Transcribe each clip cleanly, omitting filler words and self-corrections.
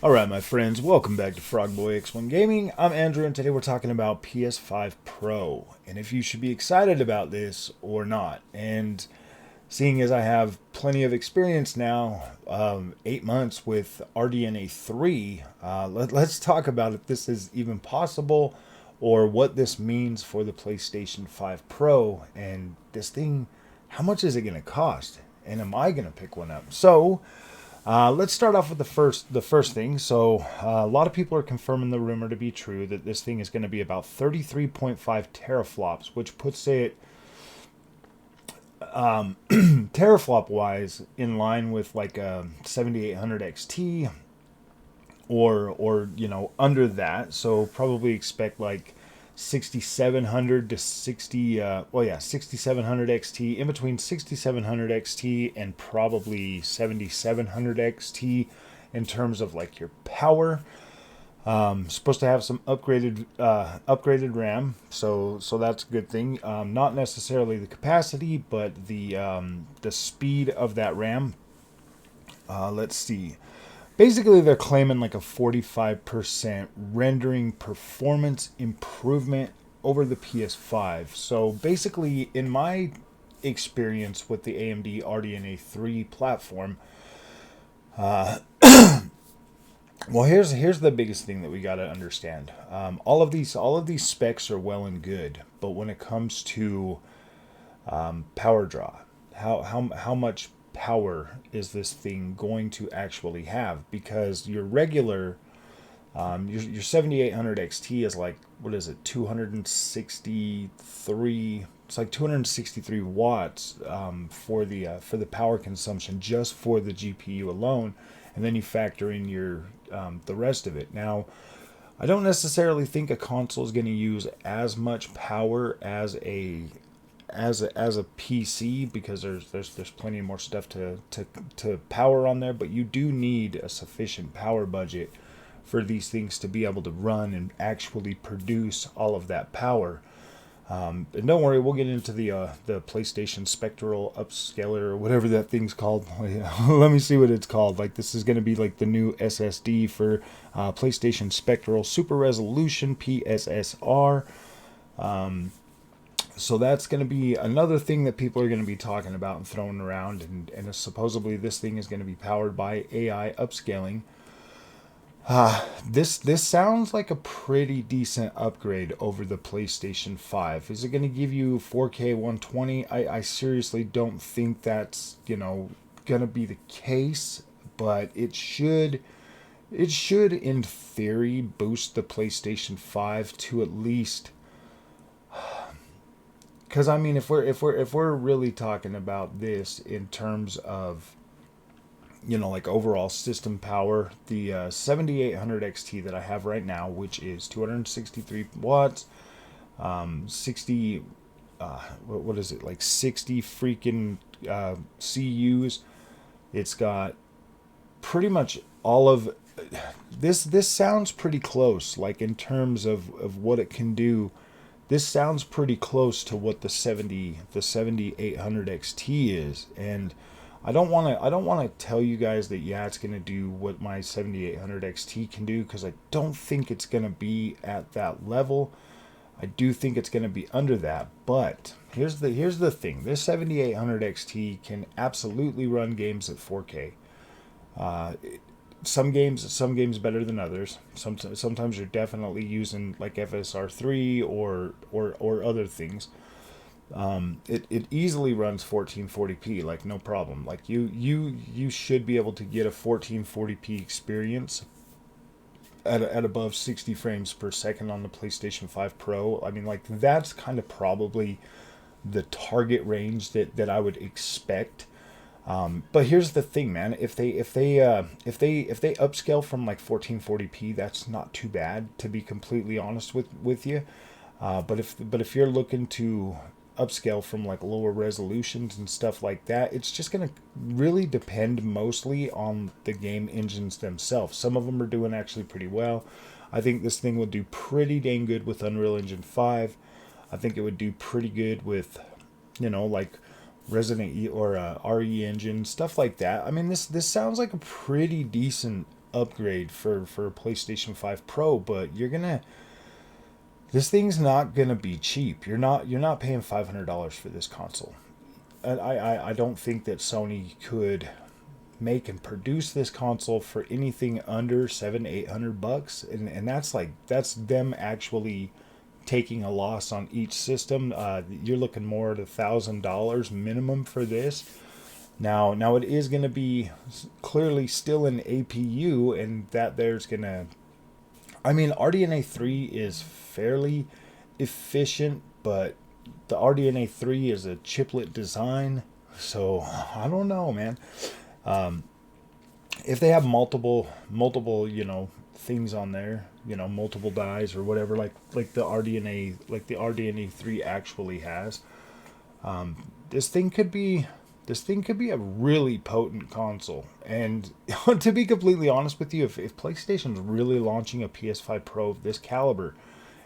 Alright, my friends, welcome back to Frogboy X1 Gaming. I'm Andrew, and today we're talking about PS5 Pro, and if you should be excited about this or not. And seeing as I have plenty of experience now, 8 months with RDNA 3, let's talk about if this is even possible or what this means for the PlayStation 5 Pro. And this thing, how much is it going to cost? And am I going to pick one up? Let's start off with the first thing. So a lot of people are confirming the rumor to be true that this thing is going to be about 33.5 teraflops, which puts it teraflop wise in line with like a 7800 XT or under that. So probably expect like 6700 to 6700 XT, in between 6700 XT and probably 7700 XT in terms of like your power. Supposed to have some upgraded RAM, so that's a good thing. Not necessarily the capacity, but the speed of that RAM. Let's see. Basically, they're claiming like a 45% rendering performance improvement over the PS5. So basically, in my experience with the AMD RDNA 3 platform, well, here's the biggest thing that we got to understand. All of these specs are well and good, but when it comes to power draw, how much power is this thing going to actually have? Because your regular your 7800 XT is like, what is it, 263, it's like 263 watts for the power consumption just for the GPU alone, and then you factor in your the rest of it. Now, I don't necessarily think a console is going to use as much power as a PC, because there's plenty more stuff to power on there, but you do need a sufficient power budget for these things to be able to run and actually produce all of that power. And don't worry, we'll get into the PlayStation Spectral Upscaler or whatever that thing's called. Let me see what it's called. Like, this is going to be like the new SSD for PlayStation Spectral Super Resolution PSSR. So that's going to be another thing that people are going to be talking about and throwing around. And supposedly this thing is going to be powered by AI upscaling. This sounds like a pretty decent upgrade over the PlayStation 5. Is it going to give you 4K 120? I seriously don't think that's, going to be the case, but it should in theory boost the PlayStation 5 to at least, because I mean, if we're really talking about this in terms of, like overall system power, the 7800 XT that I have right now, which is 263 watts, 60, what is it, like 60 freaking CUs. It's got pretty much all of this sounds pretty close, like in terms of what it can do. This sounds pretty close to what the 7800 XT is, and I don't want to tell you guys that it's going to do what my 7800 XT can do, because I don't think it's going to be at that level. I do think it's going to be under that. But here's the thing. This 7800 XT can absolutely run games at 4K. Some games better than others. Sometimes you're definitely using like FSR3 or other things. It easily runs 1440p, like no problem. Like you should be able to get a 1440p experience at above 60 frames per second on the PlayStation 5 Pro. I mean, like, that's kind of probably the target range that I would expect. But here's the thing, man. If they upscale from like 1440p, that's not too bad, to be completely honest with you. But if you're looking to upscale from like lower resolutions and stuff like that, it's just going to really depend mostly on the game engines themselves. Some of them are doing actually pretty well. I think this thing would do pretty dang good with Unreal Engine 5. I think it would do pretty good with, like Resident E or RE Engine, stuff like that. I mean, this sounds like a pretty decent upgrade for a PlayStation 5 Pro, but this thing's not gonna be cheap. You're not paying $500 for this console. And I don't think that Sony could make and produce this console for anything under $700-800, and that's them actually taking a loss on each system. You're looking more at $1,000 minimum for this. Now it is going to be clearly still an APU, and that there's going to, I mean, RDNA 3 is fairly efficient, but the RDNA 3 is a chiplet design, so I don't know, man. If they have multiple, things on there, multiple dies or whatever, like the RDNA 3 actually has, this thing could be a really potent console. And to be completely honest with you, if PlayStation's really launching a PS5 Pro of this caliber,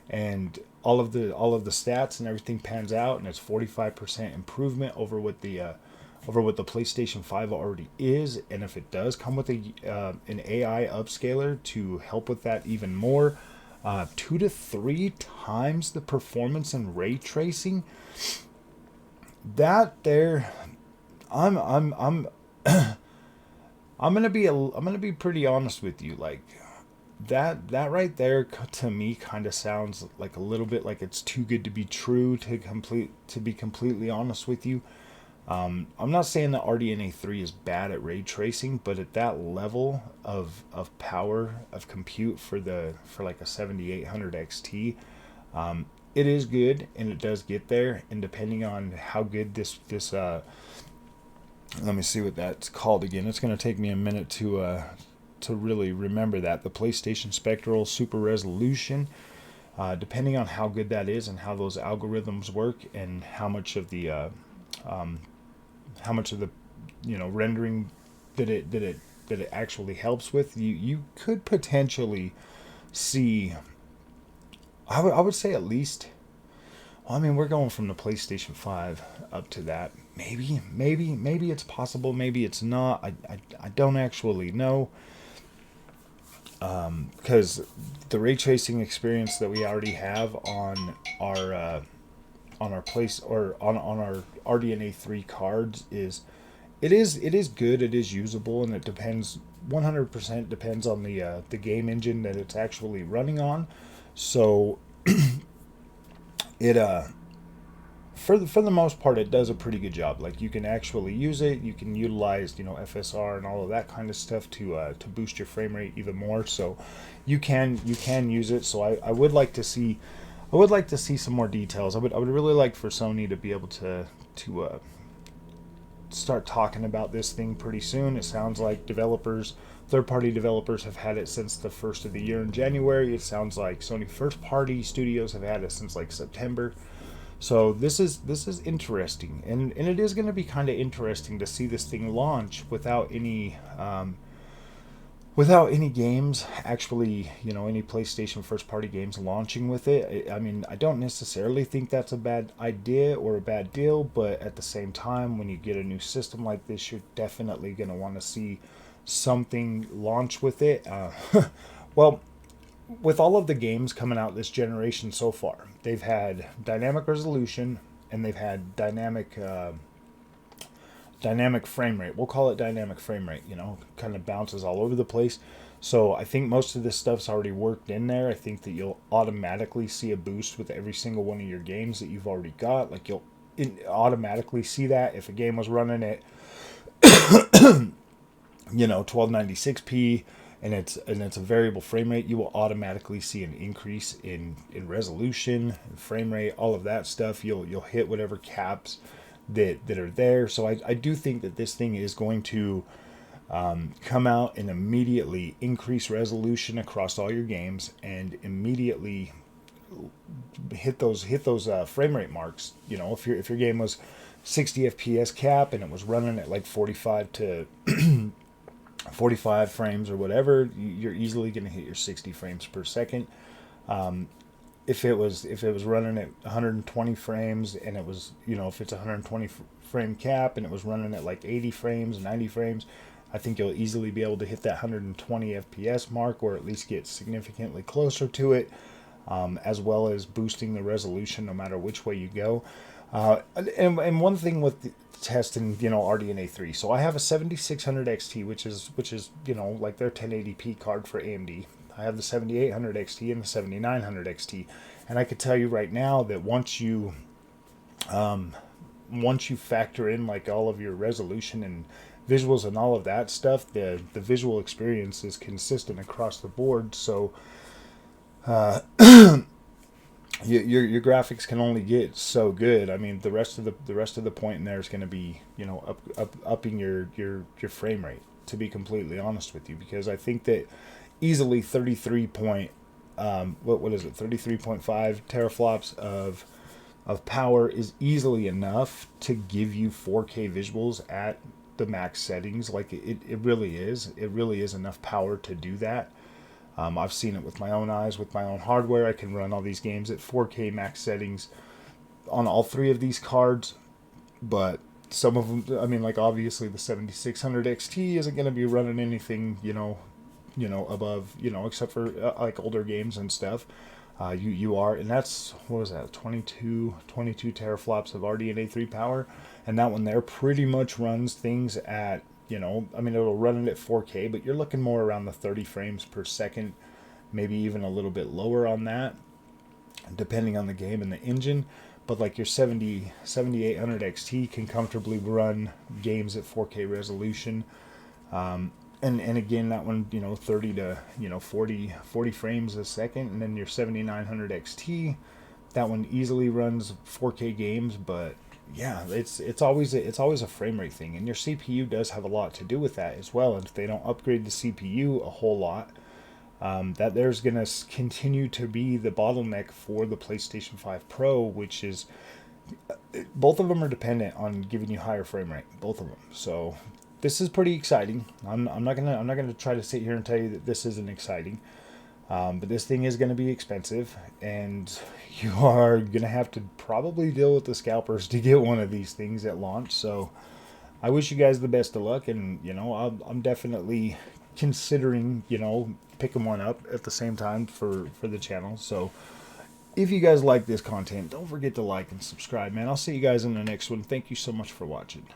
and all of the stats and everything pans out, and it's 45% improvement over what the PlayStation 5 already is, and if it does come with an AI upscaler to help with that even more, 2 to 3 times the performance in ray tracing, that there, I'm gonna be pretty honest with you, like that right there to me kind of sounds like a little bit like it's too good to be true, to be completely honest with you. I'm not saying that RDNA 3 is bad at ray tracing, but at that level of power of compute for like a 7800 XT, it is good, and it does get there. And depending on how good this let me see what that's called again. It's going to take me a minute to really remember that. The PlayStation Spectral Super Resolution. Depending on how good that is and how those algorithms work, and how much of the rendering that it actually helps with, you could potentially see, I would say at least, well, I mean, we're going from the PlayStation 5 up to that. Maybe it's possible, maybe it's not. I don't actually know, because the ray tracing experience that we already have on our place, or on our RDNA 3 cards, is good, it is usable, and it depends 100% depends on the game engine that it's actually running on. So it for the most part, it does a pretty good job. Like, you can actually use it, you can utilize FSR and all of that kind of stuff to boost your frame rate even more. So you can use it. So I would like to see some more details. I would really like for Sony to be able to start talking about this thing pretty soon. It sounds like third-party developers have had it since the first of the year in January. It sounds like Sony first-party studios have had it since like September. So this is interesting, and it is going to be kind of interesting to see this thing launch without any games actually, any PlayStation first-party games launching with it. I mean, I don't necessarily think that's a bad idea or a bad deal, but at the same time, when you get a new system like this, you're definitely going to want to see something launch with it. Well, with all of the games coming out this generation so far, they've had dynamic resolution, and they've had dynamic frame rate. We'll call it dynamic frame rate. Kind of bounces all over the place. So I think most of this stuff's already worked in there. I think that you'll automatically see a boost with every single one of your games that you've already got. Like, you'll automatically see that if a game was running at 1296p, and it's a variable frame rate, you will automatically see an increase in resolution, frame rate, all of that stuff. You'll hit whatever caps that are there. So I do think that this thing is going to come out and immediately increase resolution across all your games, and immediately hit those frame rate marks. If your game was 60 FPS cap and it was running at like 45 frames or whatever, you're easily going to hit your 60 frames per second. If it was running at 120 frames, and it was, if it's 120 frame cap and it was running at like 80 frames, 90 frames, I think you'll easily be able to hit that 120 FPS mark, or at least get significantly closer to it, as well as boosting the resolution no matter which way you go. And one thing with the testing, RDNA 3. So I have a 7600 XT, which is like their 1080p card for AMD. I have the 7800 XT and the 7900 XT, and I could tell you right now that once you factor in like all of your resolution and visuals and all of that stuff, the visual experience is consistent across the board. So your graphics can only get so good. I mean, the rest of the point in there is going to be upping your frame rate, to be completely honest with you, because I think that easily 33.5 teraflops of power is easily enough to give you 4K visuals at the max settings. Like it really is. It really is enough power to do that. I've seen it with my own eyes, with my own hardware. I can run all these games at 4K max settings on all three of these cards. But some of them, I mean, like obviously the 7600 XT isn't going to be running anything, above, except for like older games and stuff. You are, and that's, what was that, 22 teraflops of RDNA 3 power, and that one there pretty much runs things at, it'll run it at 4K, but you're looking more around the 30 frames per second, maybe even a little bit lower on that, depending on the game and the engine. But like your 7800 XT can comfortably run games at 4K resolution. And again, that one, 30 to 40 frames a second. And then your 7900 XT, that one easily runs 4K games. But yeah, it's always a frame rate thing, and your CPU does have a lot to do with that as well. And if they don't upgrade the CPU a whole lot, that there's going to continue to be the bottleneck for the PlayStation 5 Pro, which is, both of them are dependent on giving you higher frame rate, both of them. So this is pretty exciting. I'm not gonna try to sit here and tell you that this isn't exciting, but this thing is going to be expensive, and you are gonna have to probably deal with the scalpers to get one of these things at launch. So I wish you guys the best of luck, and I'm definitely considering picking one up at the same time for the channel. So if you guys like this content, don't forget to like and subscribe, man. I'll see you guys in the next one. Thank you so much for watching.